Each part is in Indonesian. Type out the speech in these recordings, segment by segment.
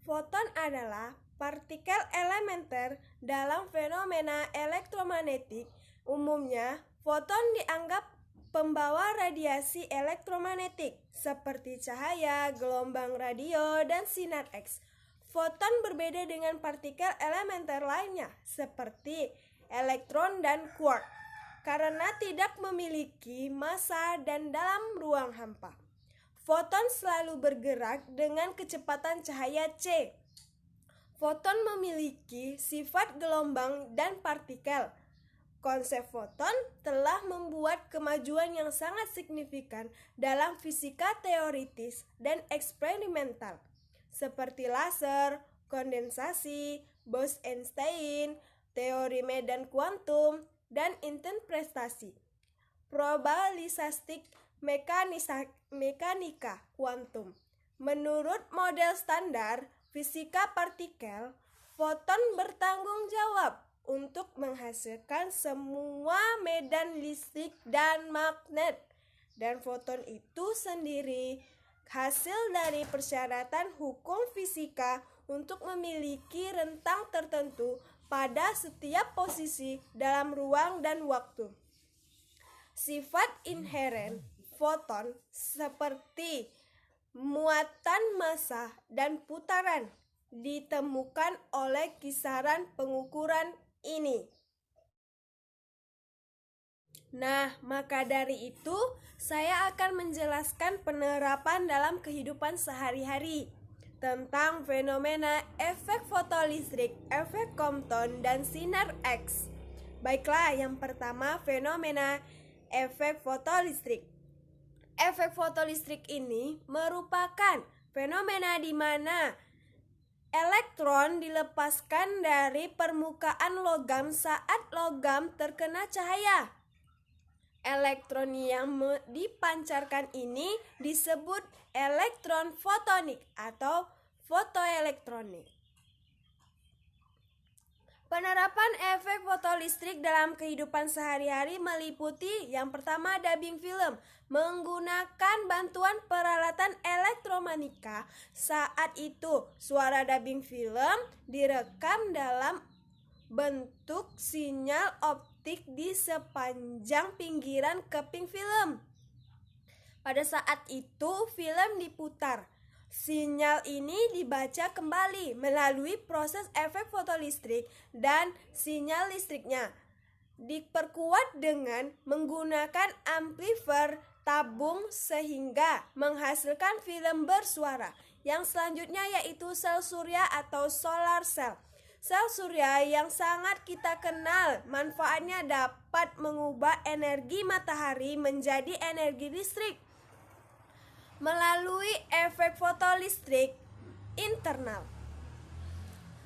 Foton adalah partikel elementer dalam fenomena elektromagnetik. Umumnya, foton dianggap pembawa radiasi elektromagnetik seperti cahaya, gelombang radio, dan sinar X. Foton berbeda dengan partikel elementer lainnya seperti elektron dan quark karena tidak memiliki massa dan dalam ruang hampa. Foton selalu bergerak dengan kecepatan cahaya c. Foton memiliki sifat gelombang dan partikel. Konsep foton telah membuat kemajuan yang sangat signifikan dalam fisika teoritis dan eksperimental, seperti laser, kondensasi, Bose-Einstein, teori medan kuantum, dan interpretasi probabilistik mekanika kuantum. Menurut model standar fisika partikel, foton bertanggung jawab untuk menghasilkan semua medan listrik dan magnet, dan foton itu sendiri hasil dari persyaratan hukum fisika untuk memiliki rentang tertentu pada setiap posisi dalam ruang dan waktu. Sifat inheren foton seperti muatan massa dan putaran ditemukan oleh kisaran pengukuran ini. Nah, maka dari itu saya akan menjelaskan penerapan dalam kehidupan sehari-hari tentang fenomena efek fotolistrik, efek Compton, dan sinar X. Baiklah, yang pertama fenomena efek fotolistrik. Efek fotolistrik ini merupakan fenomena di mana elektron dilepaskan dari permukaan logam saat logam terkena cahaya. Elektron yang dipancarkan ini disebut elektron fotonik atau fotoelektronik. Penerapan efek fotolistrik dalam kehidupan sehari-hari meliputi yang pertama dubbing film, menggunakan bantuan peralatan elektromagnetika. Saat itu, suara dubbing film direkam dalam bentuk sinyal optik di sepanjang pinggiran keping film. Pada saat itu, film diputar. Sinyal ini dibaca kembali melalui proses efek fotolistrik dan sinyal listriknya diperkuat dengan menggunakan amplifier tabung sehingga menghasilkan film bersuara. Yang selanjutnya yaitu sel surya atau solar cell. Sel surya yang sangat kita kenal, manfaatnya dapat mengubah energi matahari menjadi energi listrik melalui efek fotolistrik internal.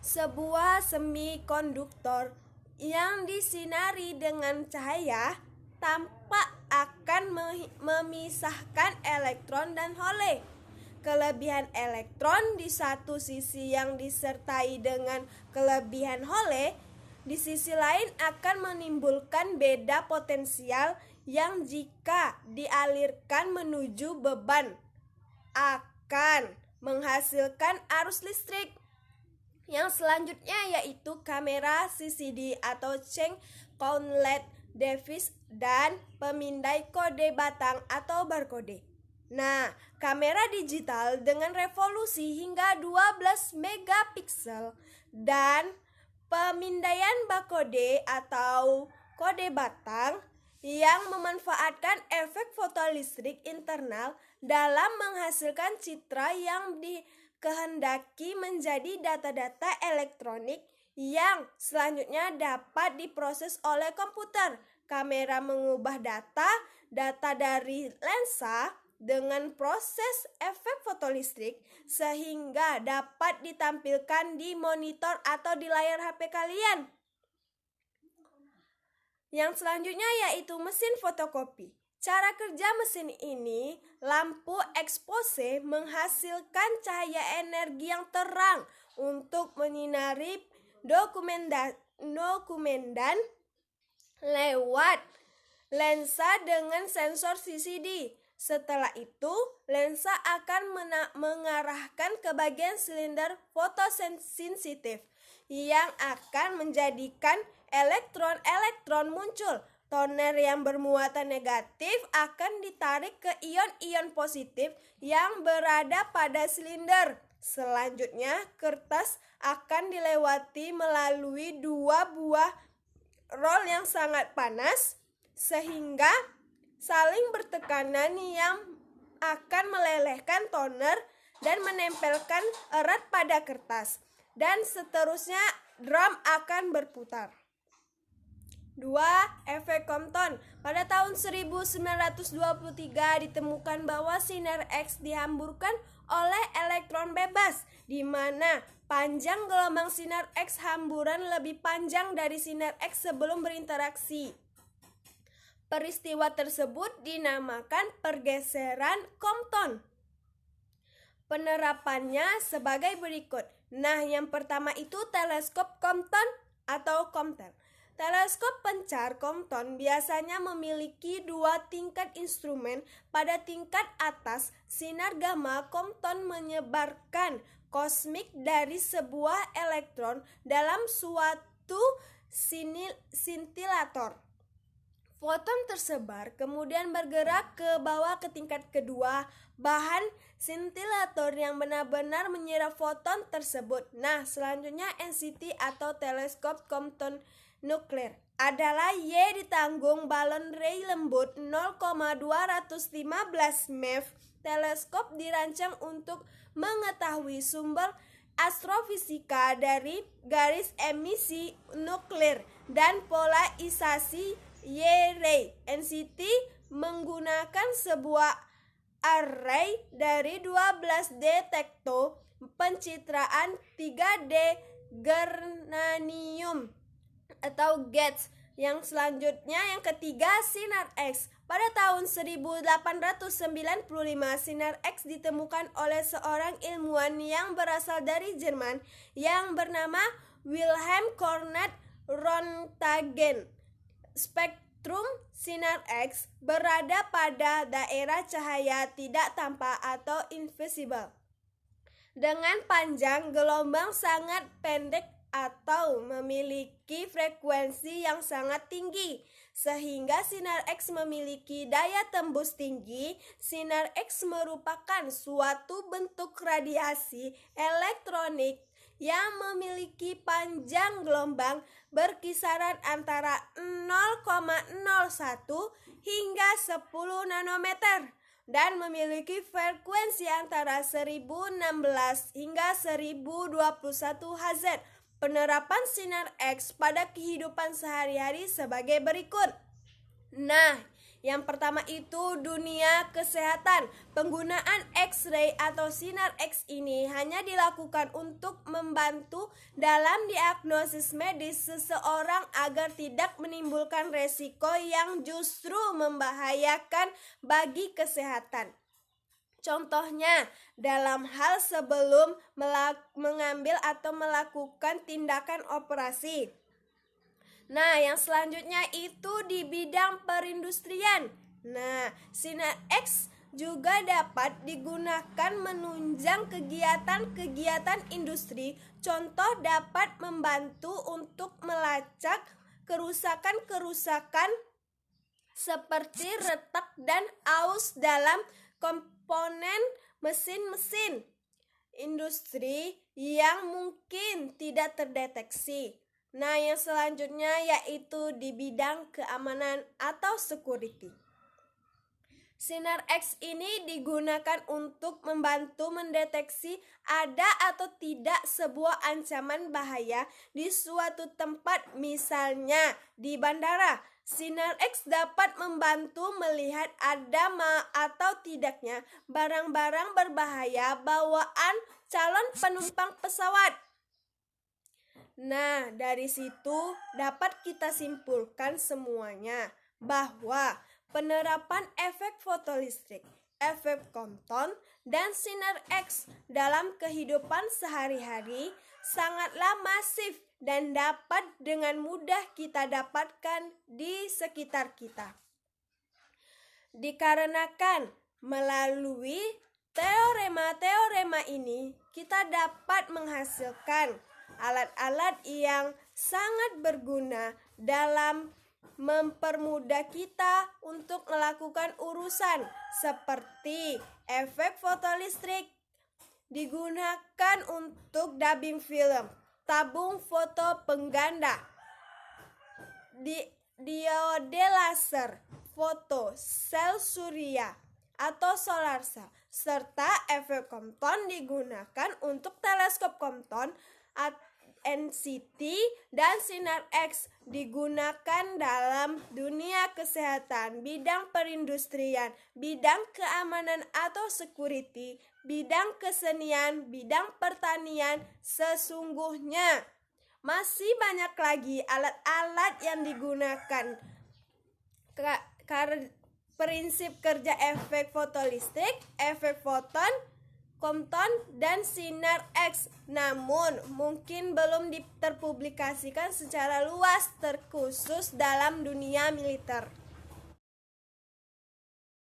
Sebuah semikonduktor yang disinari dengan cahaya tampak akan memisahkan elektron dan hole. Kelebihan elektron di satu sisi yang disertai dengan kelebihan hole, di sisi lain akan menimbulkan beda potensial yang jika dialirkan menuju beban akan menghasilkan arus listrik. Yang selanjutnya yaitu kamera CCD atau change count LED device dan pemindai kode batang atau barcode. Nah, kamera digital dengan resolusi hingga 12 megapiksel dan pemindaian barcode atau kode batang yang memanfaatkan efek fotolistrik internal dalam menghasilkan citra yang dikehendaki menjadi data-data elektronik yang selanjutnya dapat diproses oleh komputer. Kamera mengubah data dari lensa dengan proses efek fotolistrik sehingga dapat ditampilkan di monitor atau di layar HP kalian. Yang selanjutnya yaitu mesin fotokopi. Cara kerja mesin ini, lampu expose menghasilkan cahaya energi yang terang untuk menyinari dokumen lewat lensa dengan sensor CCD. Setelah itu, lensa akan mengarahkan ke bagian silinder fotosensitif yang akan menjadikan elektron-elektron muncul. Toner yang bermuatan negatif akan ditarik ke ion-ion positif yang berada pada silinder. Selanjutnya, kertas akan dilewati melalui dua buah roll yang sangat panas sehingga saling bertekanan yang akan melelehkan toner dan menempelkan erat pada kertas. Dan seterusnya drum akan berputar. 2. Efek Compton. Pada tahun 1923 ditemukan bahwa sinar X dihamburkan oleh elektron bebas, di mana panjang gelombang sinar X hamburan lebih panjang dari sinar X sebelum berinteraksi. Peristiwa tersebut dinamakan pergeseran Compton. Penerapannya sebagai berikut. Nah, yang pertama itu teleskop Compton atau Compton. Teleskop pencar Compton biasanya memiliki dua tingkat instrumen. Pada tingkat atas, sinar gamma Compton menyebarkan kosmik dari sebuah elektron dalam suatu sintilator. Foton tersebar kemudian bergerak ke bawah ke tingkat kedua, bahan sintilator yang benar-benar menyerap foton tersebut. Nah, selanjutnya NCT atau teleskop Compton nuklir adalah Y ditanggung balon ray lembut 0,215 MeV. Teleskop dirancang untuk mengetahui sumber astrofisika dari garis emisi nuklir dan polarisasi Y-ray. NCT menggunakan sebuah array dari 12 detektor pencitraan 3D germanium atau GETS. Yang selanjutnya yang ketiga sinar X. Pada tahun 1895 sinar X ditemukan oleh seorang ilmuwan yang berasal dari Jerman yang bernama Wilhelm Conrad Röntgen. Spektrum sinar X berada pada daerah cahaya tidak tampak atau invisible dengan panjang gelombang sangat pendek atau memiliki frekuensi yang sangat tinggi, sehingga sinar X memiliki daya tembus tinggi. Sinar X merupakan suatu bentuk radiasi elektronik yang memiliki panjang gelombang berkisaran antara 0,01 hingga 10 nanometer dan memiliki frekuensi antara 1016 hingga 1021 Hz. Penerapan sinar X pada kehidupan sehari-hari sebagai berikut. Nah, yang pertama itu dunia kesehatan. Penggunaan X-ray atau sinar X ini hanya dilakukan untuk membantu dalam diagnosis medis seseorang agar tidak menimbulkan resiko yang justru membahayakan bagi kesehatan. Contohnya, dalam hal sebelum mengambil atau melakukan tindakan operasi. Nah, yang selanjutnya itu di bidang perindustrian. Nah, sinar X juga dapat digunakan menunjang kegiatan-kegiatan industri. Contoh dapat membantu untuk melacak kerusakan-kerusakan seperti retak dan aus dalam komponen mesin-mesin industri yang mungkin tidak terdeteksi. Nah, yang selanjutnya yaitu di bidang keamanan atau security. Sinar X ini digunakan untuk membantu mendeteksi ada atau tidak sebuah ancaman bahaya di suatu tempat, misalnya di bandara. Sinar X dapat membantu melihat ada atau tidaknya barang-barang berbahaya bawaan calon penumpang pesawat. Nah, dari situ dapat kita simpulkan semuanya bahwa penerapan efek fotolistrik, efek Compton, dan sinar X dalam kehidupan sehari-hari sangatlah masif dan dapat dengan mudah kita dapatkan di sekitar kita. Dikarenakan Melalui teorema-teorema ini, kita dapat menghasilkan alat-alat yang sangat berguna dalam mempermudah kita untuk melakukan urusan seperti efek fotolistrik digunakan untuk dubbing film, tabung foto pengganda, diode laser, foto sel surya atau solar cell, serta efek Compton digunakan untuk teleskop Compton, NCT, dan sinar X digunakan dalam dunia kesehatan, bidang perindustrian, bidang keamanan atau security, bidang kesenian, bidang pertanian. Sesungguhnya masih banyak lagi alat-alat yang digunakan. Prinsip kerja efek fotolistrik, efek foton, Compton, dan sinar X, namun mungkin belum terpublikasikan secara luas terkhusus dalam dunia militer.